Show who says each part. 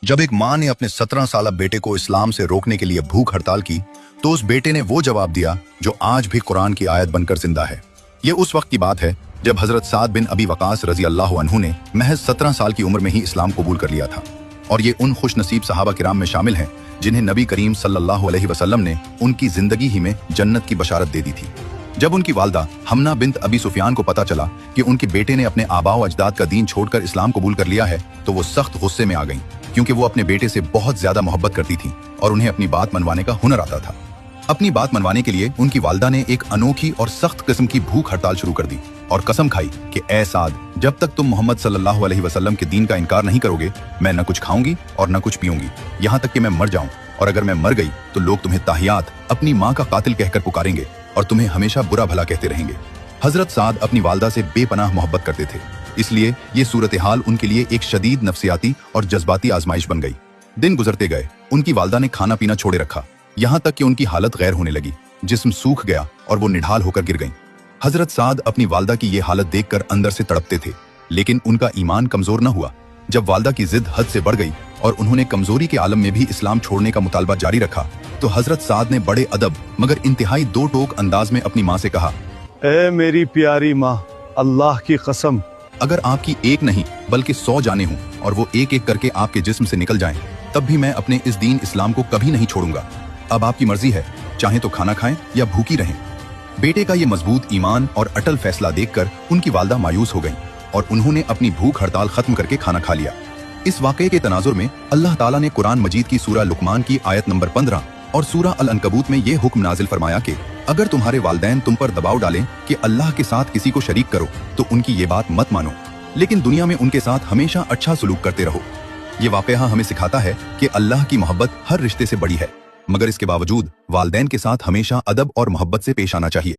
Speaker 1: जब एक माँ ने अपने 17 साल बेटे को इस्लाम से रोकने के लिए भूख हड़ताल की तो उस बेटे ने वो जवाब दिया जो आज भी कुरान की आयत बनकर जिंदा है। ये उस वक्त की बात है जब हजरत साद बिन अबी वकास रजी अल्लाह अन्हु ने महज 17 साल की उम्र में ही इस्लाम कबूल कर लिया था। और ये उन खुश नसीब सहाबा किराम में शामिल हैं जिन्हें नबी करीम सल्लल्लाहु अलैहि वसल्लम ने उनकी जिंदगी ही में जन्नत की बशारत दे दी थी। जब उनकी वालदा हमना बिन्त अबी सुफियान को पता चला कि उनके बेटे ने अपने आबाओ अजदाद का दीन छोड़कर इस्लाम कबूल कर लिया है तो वो सख्त गुस्से में आ गईं, क्योंकि वो अपने बेटे से बहुत ज्यादा मोहब्बत करती थी और उन्हें अपनी बात मनवाने का हुनर आता था। अपनी बात मनवाने के लिए उनकी वालदा ने एक अनोखी और सख्त किस्म की भूख हड़ताल शुरू कर दी और कसम खाई कि ए साद, जब तक तुम मोहम्मद सल्लल्लाहु अलैहि वसल्लम के दीन का इनकार नहीं करोगे मैं न कुछ खाऊंगी और न कुछ पीऊंगी, यहाँ तक कि मैं मर जाऊं। और अगर मैं मर गई तो लोग तुम्हें ताहियात, अपनी माँ का कातिल कहकर पुकारेंगे और तुम्हें हमेशा बुरा भला कहते रहेंगे। हजरत साद अपनी वालदा से बेपनाह मोहब्बत करते थे, इसलिए ये सूरत हाल उनके लिए एक शदीद नफ्सियाती और जज्बाती आजमाइश बन गई। दिन गुजरते गए, उनकी वालदा ने खाना पीना छोड़े रखा, यहाँ तक कि उनकी हालत गैर होने लगी, जिस्म सूख गया और वो निढाल होकर गिर गईं। हजरत साद अपनी वालदा की ये हालत देखकर अंदर से तड़पते थे, लेकिन उनका ईमान कमजोर न हुआ। जब वालदा की जिद हद से बढ़ गई और उन्होंने कमजोरी के आलम में भी इस्लाम छोड़ने का मुतालबा जारी रखा तो हजरत साद ने बड़े अदब मगर इंतहाई दो टोक अंदाज में अपनी माँ से कहा,
Speaker 2: ए मेरी प्यारी माँ, अल्लाह की कसम,
Speaker 1: अगर आपकी एक नहीं बल्कि 100 जाने हों और वो एक एक करके आपके जिस्म से निकल जाएं, तब भी मैं अपने इस दीन इस्लाम को कभी नहीं छोड़ूंगा। अब आपकी मर्जी है, चाहे तो खाना खाएं या भूखी रहें। बेटे का ये मजबूत ईमान और अटल फैसला देखकर उनकी वालदा मायूस हो गईं और उन्होंने अपनी भूख हड़ताल खत्म करके खाना खा लिया। इस वाक़े के तनाजुर में अल्लाह ताला ने कुरान मजीद की सूरह लुकमान की आयत नंबर 15 और सूरह अल अनकबूत में ये हुक्म नाजिल फरमाया कि अगर तुम्हारे वालिदैन तुम पर दबाव डालें कि अल्लाह के साथ किसी को शरीक करो तो उनकी ये बात मत मानो, लेकिन दुनिया में उनके साथ हमेशा अच्छा सलूक करते रहो। ये वाक़या हमें सिखाता है कि अल्लाह की मोहब्बत हर रिश्ते से बड़ी है, मगर इसके बावजूद वालिदैन के साथ हमेशा अदब और मोहब्बत से पेश आना चाहिए।